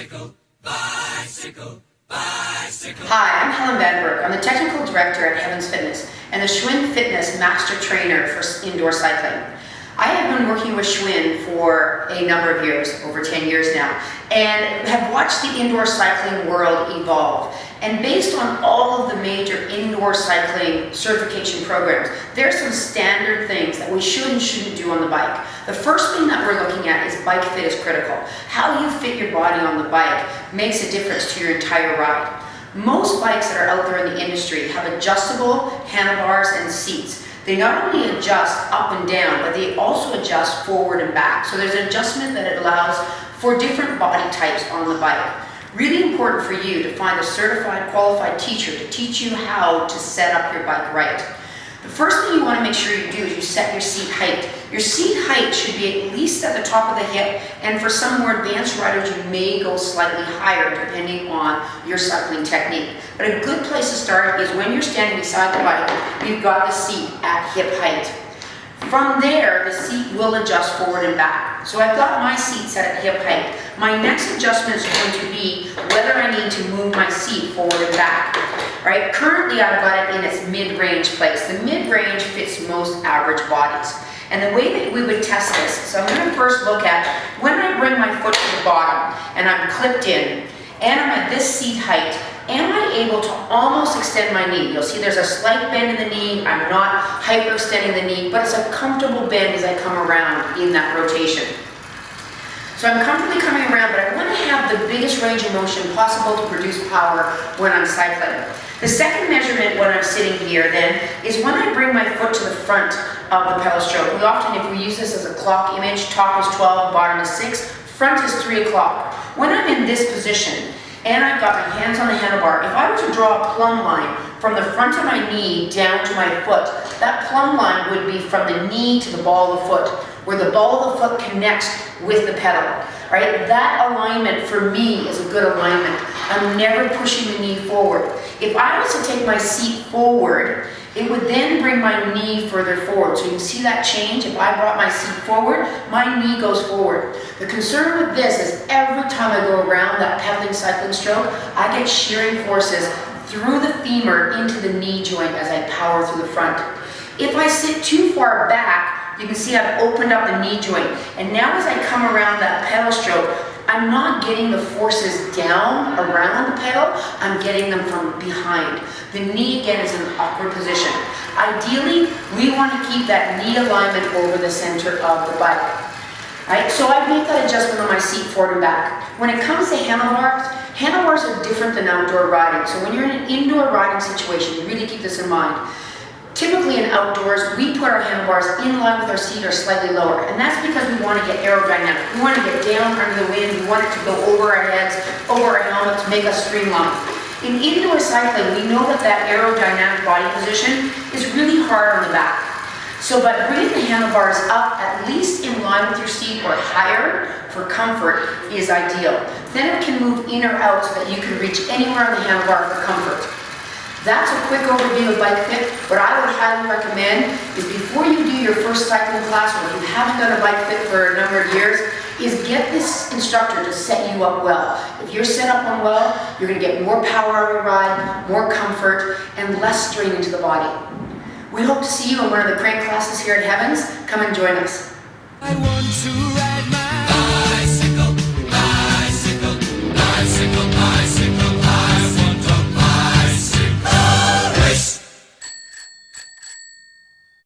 Bicycle, bicycle, bicycle. Hi, I'm Helen Vandenberg. I'm the Technical Director at Heavens Fitness and the Schwinn Fitness Master Trainer for indoor cycling. I have been working with Schwinn for a number of years, over 10 years now, and have watched the indoor cycling world evolve. And based on all of the major indoor cycling certification programs, there are some standard things that we should and shouldn't do on the bike. The first thing that we're looking at is bike fit is critical. How you fit your body on the bike makes a difference to your entire ride. Most bikes that are out there in the industry have adjustable handlebars and seats. They not only adjust up and down, but they also adjust forward and back. So there's an adjustment that it allows for different body types on the bike. Really important for you to find a certified, qualified teacher to teach you how to set up your bike right. The first thing you want to make sure you do is you set your seat height. Your seat height should be at least at the top of the hip, and for some more advanced riders, you may go slightly higher depending on your cycling technique. But a good place to start is when you're standing beside the bike, you've got the seat at hip height. From there, the seat will adjust forward and back. So I've got my seat set at hip height. My next adjustment is going to be whether I need to move my seat forward and back. Right? Currently, I've got it in its mid-range place. The mid-range fits most average bodies. And the way that we would test this, so I'm going to first look at when I bring my foot to the bottom and I'm clipped in and I'm at this seat height, am I able to almost extend my knee? You'll see there's a slight bend in the knee. I'm not hyperextending the knee, but it's a comfortable bend as I come around in that rotation. So I'm comfortably coming around, but I want to have the biggest range of motion possible to produce power when I'm cycling. The second measurement when I'm sitting here then is when I bring my foot to the front of the pedal stroke. We often, if we use this as a clock image, top is 12, bottom is 6, front is 3 o'clock. When I'm in this position and I've got my hands on the handlebar, if I were to draw a plumb line from the front of my knee down to my foot, that plumb line would be from the knee to the ball of the foot, where the ball of the foot connects with the pedal, right? That alignment for me is a good alignment. I'm never pushing the knee forward. If I was to take my seat forward, it would then bring my knee further forward. So you can see that change. If I brought my seat forward, my knee goes forward. The concern with this is every time I go around that pedaling cycling stroke, I get shearing forces through the femur into the knee joint as I power through the front. If I sit too far back, you can see I've opened up the knee joint. And now as I come around that pedal stroke, I'm not getting the forces down around the pedal, I'm getting them from behind. The knee again is in an awkward position. Ideally, we want to keep that knee alignment over the center of the bike. Right? So I make that adjustment on my seat forward and back. When it comes to handlebars, handlebars are different than outdoor riding. So when you're in an indoor riding situation, you really keep this in mind. Typically in outdoors, we put our handlebars in line with our seat or slightly lower, and that's because we want to get aerodynamic. We want to get down under the wind, we want it to go over our heads, over our helmets, make us streamline. In indoor cycling, we know that that aerodynamic body position is really hard on the back. So by bringing the handlebars up at least in line with your seat or higher for comfort is ideal. Then it can move in or out so that you can reach anywhere on the handlebar for comfort. That's a quick overview of bike fit. What I would highly recommend is before you do your first cycling class, or if you haven't done a bike fit for a number of years, is get this instructor to set you up well. If you're set up on well, you're going to get more power out of your ride, more comfort, and less strain into the body. We hope to see you in one of the crank classes here at Heavens. Come and join us. I want to ride my bicycle, bicycle, bicycle, bicycle.